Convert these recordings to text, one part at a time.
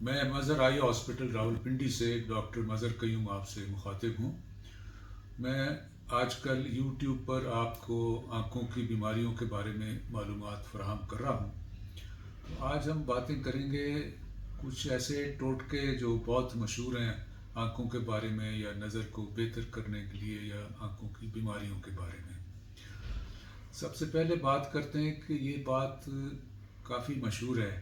میں مظہر آئی ہاسپٹل راولپنڈی سے ڈاکٹر مظہر قیوم آپ سے مخاطب ہوں۔ میں آج کل یوٹیوب پر آپ کو آنکھوں کی بیماریوں کے بارے میں معلومات فراہم کر رہا ہوں۔ تو آج ہم باتیں کریں گے کچھ ایسے ٹوٹکے جو بہت مشہور ہیں آنکھوں کے بارے میں، یا نظر کو بہتر کرنے کے لیے، یا آنکھوں کی بیماریوں کے بارے میں۔ سب سے پہلے بات کرتے ہیں کہ یہ بات کافی مشہور ہے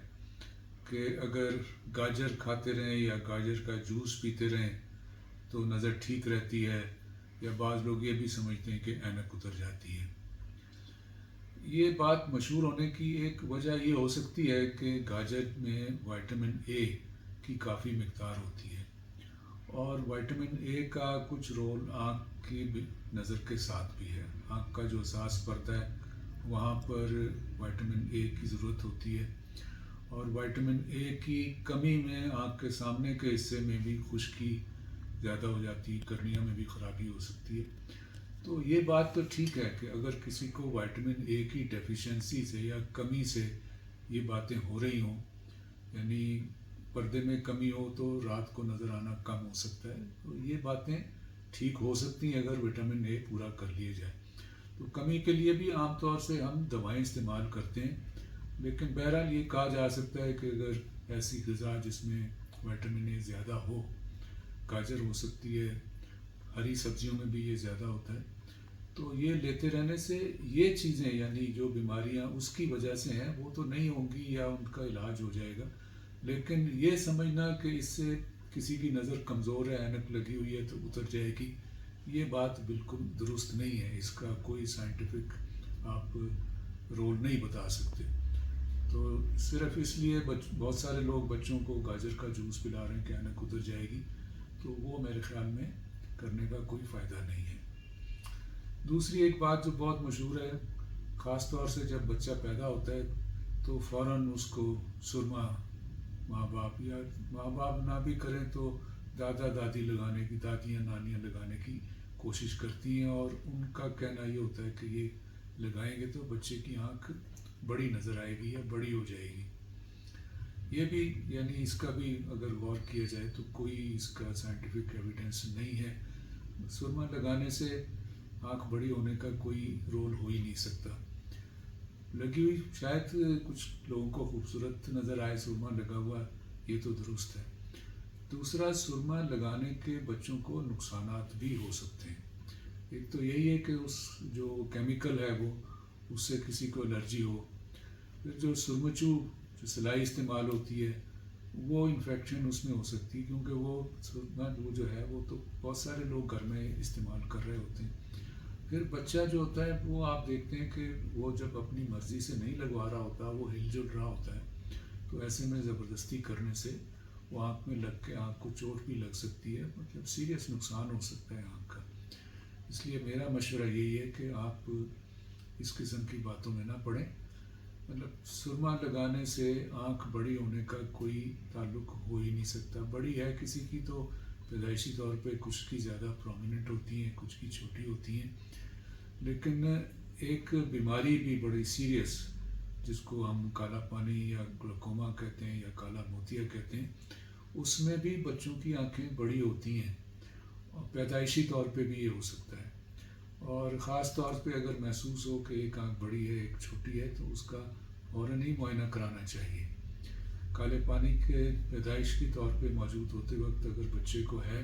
کہ اگر گاجر کھاتے رہیں یا گاجر کا جوس پیتے رہیں تو نظر ٹھیک رہتی ہے، یا بعض لوگ یہ بھی سمجھتے ہیں کہ اینک اتر جاتی ہے۔ یہ بات مشہور ہونے کی ایک وجہ یہ ہو سکتی ہے کہ گاجر میں وائٹامن اے کی کافی مقدار ہوتی ہے، اور وائٹامن اے کا کچھ رول آنکھ کی نظر کے ساتھ بھی ہے۔ آنکھ کا جو ساس پڑتا ہے وہاں پر وائٹامن اے کی ضرورت ہوتی ہے، اور وائٹامن اے کی کمی میں آنکھ کے سامنے کے حصے میں بھی خشکی زیادہ ہو جاتی ہے، کرنیا میں بھی خرابی ہو سکتی ہے۔ تو یہ بات تو ٹھیک ہے کہ اگر کسی کو وائٹامن اے کی ڈیفیشنسی سے یا کمی سے یہ باتیں ہو رہی ہوں، یعنی پردے میں کمی ہو تو رات کو نظر آنا کم ہو سکتا ہے، تو یہ باتیں ٹھیک ہو سکتی ہیں اگر وٹامن اے پورا کر لیے جائے۔ تو کمی کے لیے بھی عام طور سے ہم دوائیں استعمال کرتے ہیں، لیکن بہرحال یہ کہا جا سکتا ہے کہ اگر ایسی غذا جس میں وائٹامن اے زیادہ ہو، گاجر ہو سکتی ہے، ہری سبزیوں میں بھی یہ زیادہ ہوتا ہے، تو یہ لیتے رہنے سے یہ چیزیں یعنی جو بیماریاں اس کی وجہ سے ہیں وہ تو نہیں ہوں گی، یا ان کا علاج ہو جائے گا، لیکن یہ سمجھنا کہ اس سے کسی کی نظر کمزور ہے، اینک لگی ہوئی ہے تو اتر جائے گی، یہ بات بالکل درست نہیں ہے۔ اس کا کوئی سائنٹیفک آپ رول نہیں بتا سکتے۔ تو صرف اس لیے بہت سارے لوگ بچوں کو گاجر کا جوس پلا رہے ہیں کہ اینک اتر جائے گی، تو وہ میرے خیال میں کرنے کا کوئی فائدہ نہیں ہے۔ دوسری ایک بات جو بہت مشہور ہے، خاص طور سے جب بچہ پیدا ہوتا ہے تو فوراً اس کو سرما ماں باپ، یا ماں باپ نہ بھی کریں تو دادا دادی لگانے کی، دادیاں نانیاں لگانے کی کوشش کرتی ہیں، اور ان کا کہنا یہ ہوتا ہے کہ یہ لگائیں گے تو بچے کی آنکھ بڑی نظر آئے گی یا بڑی ہو جائے گی۔ یہ بھی یعنی اس کا بھی اگر غور کیا جائے تو کوئی اس کا سائنٹیفک ایویڈنس نہیں ہے۔ سرما لگانے سے آنکھ بڑی ہونے کا کوئی رول ہو ہی نہیں سکتا۔ لگی ہوئی شاید کچھ لوگوں کو خوبصورت نظر آئے سرما لگا ہوا، یہ تو درست ہے۔ دوسرا، سرما لگانے کے بچوں کو نقصانات بھی ہو سکتے ہیں۔ ایک تو یہی ہے کہ اس جو کیمیکل ہے وہ اس سے کسی کو الرجی ہو، پھر جو سرمچو جو سلائی استعمال ہوتی ہے وہ انفیکشن اس میں ہو سکتی ہے، کیونکہ وہ سرما وہ جو ہے وہ تو بہت سارے لوگ گھر میں استعمال کر رہے ہوتے ہیں۔ پھر بچہ جو ہوتا ہے وہ آپ دیکھتے ہیں کہ وہ جب اپنی مرضی سے نہیں لگوا رہا ہوتا، وہ ہل جل رہا ہوتا ہے، تو ایسے میں زبردستی کرنے سے وہ آنکھ میں لگ کے آنکھ کو چوٹ بھی لگ سکتی ہے، مطلب سیریس نقصان ہو سکتا ہے آنکھ کا۔ اس لیے میرا مشورہ یہی ہے کہ آپ اس قسم کی باتوں میں نہ پڑیں۔ مطلب سرما لگانے سے آنکھ بڑی ہونے کا کوئی تعلق ہو ہی نہیں سکتا۔ بڑی ہے کسی کی تو پیدائشی طور پہ کچھ کی زیادہ پرومیننٹ ہوتی ہیں، کچھ کی چھوٹی ہوتی ہیں، لیکن ایک بیماری بھی بڑی سیریس جس کو ہم کالا پانی یا گلوکوما کہتے ہیں یا کالا موتیا کہتے ہیں، اس میں بھی بچوں کی آنکھیں بڑی ہوتی ہیں، اور پیدائشی طور پہ بھی یہ ہو سکتا ہے، اور خاص طور پہ اگر محسوس ہو کہ ایک آنکھ بڑی ہے ایک چھوٹی ہے تو اس کا فوراً ہی معائنہ کرانا چاہیے۔ کالے پانی کے پیدائش کے طور پہ موجود ہوتے وقت اگر بچے کو ہے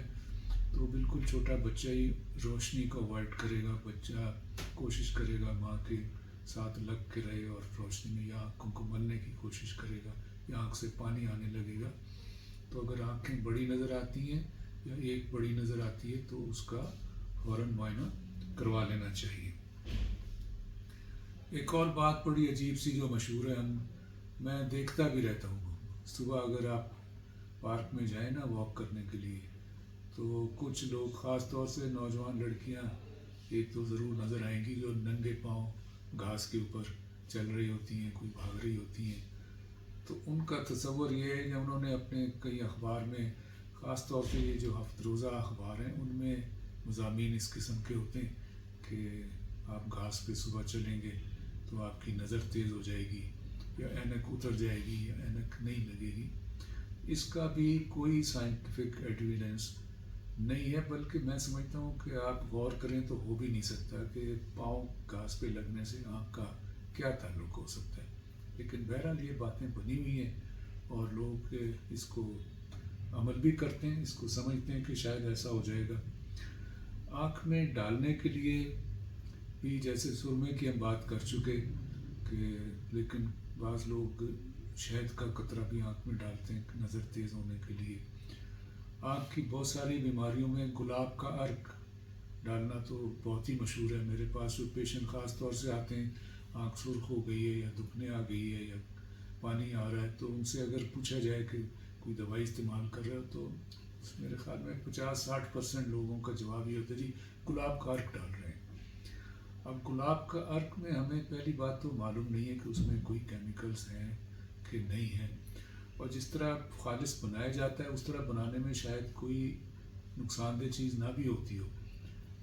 تو بالکل چھوٹا بچہ ہی روشنی کو اوائڈ کرے گا، بچہ کوشش کرے گا ماں کے ساتھ لگ کے رہے اور روشنی میں یا آنکھوں کو ملنے کی کوشش کرے گا، یا آنکھ سے پانی آنے لگے گا۔ تو اگر آنکھیں بڑی نظر آتی ہیں یا ایک بڑی نظر آتی ہے تو اس کا فوراً معائنہ کروا لینا چاہیے۔ ایک اور بات بڑی عجیب سی جو مشہور ہے، میں دیکھتا بھی رہتا ہوں، صبح اگر آپ پارک میں جائیں نا واک کرنے کے لیے، تو کچھ لوگ خاص طور سے نوجوان لڑکیاں ایک تو ضرور نظر آئیں گی جو ننگے پاؤں گھاس کے اوپر چل رہی ہوتی ہیں، کوئی بھاگ رہی ہوتی ہیں، تو ان کا تصور یہ ہے کہ انہوں نے اپنے کئی اخبار میں، خاص طور پہ یہ جو ہفت روزہ اخبار ہیں ان میں مضامین اس قسم کے ہوتے ہیں کہ آپ گھاس پہ صبح چلیں گے تو آپ کی نظر تیز ہو جائے گی، یا اینک اتر جائے گی، یا اینک نہیں لگے گی۔ اس کا بھی کوئی سائنٹیفک ایویڈنس نہیں ہے، بلکہ میں سمجھتا ہوں کہ آپ غور کریں تو ہو بھی نہیں سکتا کہ پاؤں گھاس پہ لگنے سے آنکھ کا کیا تعلق ہو سکتا ہے۔ لیکن بہرحال یہ باتیں بنی ہوئی ہیں اور لوگ اس کو عمل بھی کرتے ہیں، اس کو سمجھتے ہیں کہ شاید ایسا ہو جائے گا۔ آنکھ میں ڈالنے کے لیے بھی جیسے سرمے کی ہم بات کر چکے کہ لیکن بعض لوگ شہد کا قطرہ بھی آنکھ میں ڈالتے ہیں نظر تیز ہونے کے لیے۔ آنکھ کی بہت ساری بیماریوں میں گلاب کا عرق ڈالنا تو بہت ہی مشہور ہے۔ میرے پاس جو پیشنٹ خاص طور سے آتے ہیں، آنکھ سرخ ہو گئی ہے یا دکھنے آ گئی ہے یا پانی آ رہا ہے، تو ان سے اگر پوچھا جائے کہ کوئی دوائی استعمال کر رہے ہو تو میرے خیال میں 50-60% لوگوں کا جواب یہ ہوتا ہے جی گلاب کا عرق ڈال رہے ہیں۔ اب گلاب کا عرق میں ہمیں پہلی بات تو معلوم نہیں ہے کہ اس میں کوئی کیمیکلز ہیں کہ نہیں ہیں، اور جس طرح خالص بنایا جاتا ہے اس طرح بنانے میں شاید کوئی نقصان دہ چیز نہ بھی ہوتی ہو،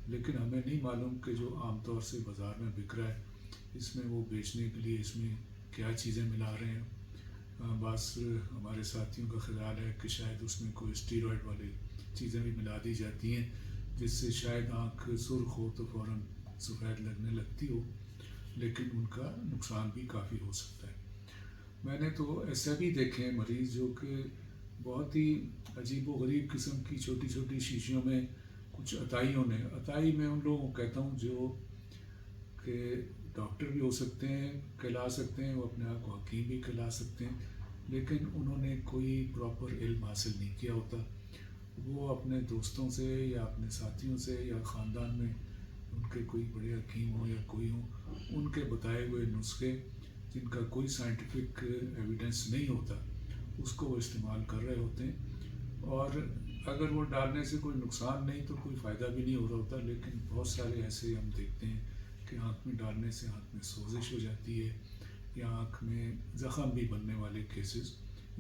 لیکن ہمیں نہیں معلوم کہ جو عام طور سے بازار میں بک رہا ہے اس میں وہ بیچنے کے لیے اس میں کیا چیزیں ملا رہے ہیں۔ بعض ہمارے ساتھیوں کا خیال ہے کہ شاید اس میں کوئی اسٹیرائڈ والی چیزیں بھی ملا دی جاتی ہیں جس سے شاید آنکھ سرخ ہو تو فوراً سفید لگنے لگتی ہو، لیکن ان کا نقصان بھی کافی ہو سکتا ہے۔ میں نے تو ایسا بھی دیکھے ہیں مریض جو کہ بہت ہی عجیب و غریب قسم کی چھوٹی چھوٹی شیشیوں میں کچھ عطائی میں ان لوگوں کو کہتا ہوں جو کہ ڈاکٹر بھی ہو سکتے ہیں، کہلا سکتے ہیں، وہ اپنے آپ کو حکیم بھی کہلا سکتے ہیں، لیکن انہوں نے کوئی پراپر علم حاصل نہیں کیا ہوتا۔ وہ اپنے دوستوں سے یا اپنے ساتھیوں سے یا خاندان میں ان کے کوئی بڑے حکیم ہوں یا کوئی ہوں، ان کے بتائے ہوئے نسخے جن کا کوئی سائنٹیفک ایویڈنس نہیں ہوتا اس کو وہ استعمال کر رہے ہوتے ہیں، اور اگر وہ ڈالنے سے کوئی نقصان نہیں تو کوئی فائدہ بھی نہیں ہو رہا ہوتا، لیکن بہت سارے ایسے ہم دیکھتے ہیں کہ آنکھ میں ڈالنے سے آنکھ میں سوزش ہو جاتی ہے یا آنکھ میں زخم بھی بننے والے کیسز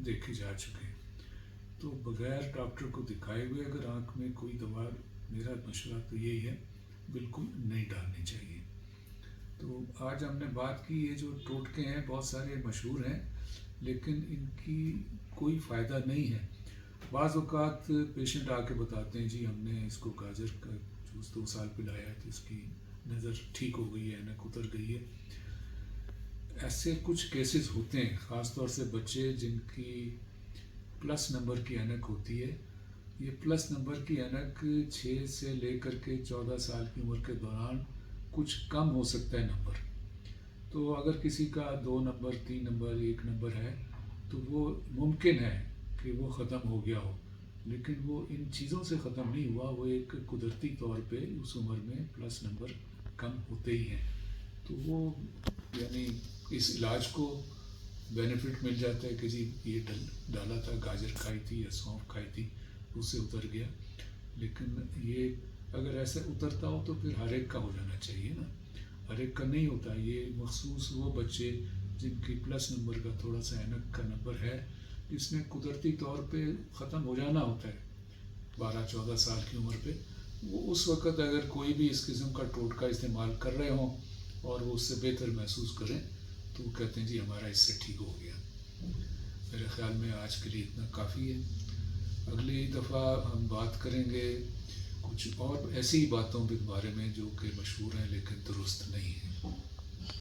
دیکھے جا چکے ہیں۔ تو بغیر ڈاکٹر کو دکھائے ہوئے اگر آنکھ میں کوئی دوا، میرا مشورہ تو یہی ہے بالکل نہیں ڈالنی چاہیے۔ تو آج ہم نے بات کی، یہ جو ٹوٹکے ہیں بہت سارے مشہور ہیں لیکن ان کی کوئی فائدہ نہیں ہے۔ بعض اوقات پیشنٹ آ کے بتاتے ہیں جی ہم نے اس کو گاجر کا جوس 2 سال پلایا ہے تو اس کی نظر ٹھیک ہو گئی ہے، اینک اتر گئی ہے۔ ایسے کچھ کیسز ہوتے ہیں، خاص طور سے بچے جن کی پلس نمبر کی اینک ہوتی ہے۔ یہ پلس نمبر کی اینک 6 سے لے کر کے 14 سال کی عمر کے دوران کچھ کم ہو سکتا ہے نمبر۔ تو اگر کسی کا 2 نمبر، 3 نمبر، 1 نمبر ہے تو وہ ممکن ہے کہ وہ ختم ہو گیا ہو، لیکن وہ ان چیزوں سے ختم نہیں ہوا، وہ ایک قدرتی طور پہ اس عمر میں پلس نمبر کم ہوتے ہی ہیں۔ تو وہ یعنی اس علاج کو بینیفٹ مل جاتا ہے کہ جی یہ ڈالا تھا، گاجر کھائی تھی یا سونف کھائی تھی، اس سے اتر گیا، لیکن یہ اگر ایسے اترتا ہو تو پھر ہر ایک کا ہو جانا چاہیے نا، ہر ایک کا نہیں ہوتا۔ یہ مخصوص وہ بچے جن کی پلس نمبر کا تھوڑا سا اینک کا نمبر ہے، اس میں قدرتی طور پہ ختم ہو جانا ہوتا ہے 12-14 سال کی عمر پہ، وہ اس وقت اگر کوئی بھی اس قسم کا ٹوٹکا استعمال کر رہے ہوں اور وہ اس سے بہتر محسوس کریں تو وہ کہتے ہیں جی ہمارا اس سے ٹھیک ہو گیا۔ میرے خیال میں آج کے لیے اتنا کافی ہے۔ اگلی دفعہ ہم بات کریں گے کچھ اور ایسی باتوں کے بارے میں جو کہ مشہور ہیں لیکن درست نہیں ہیں۔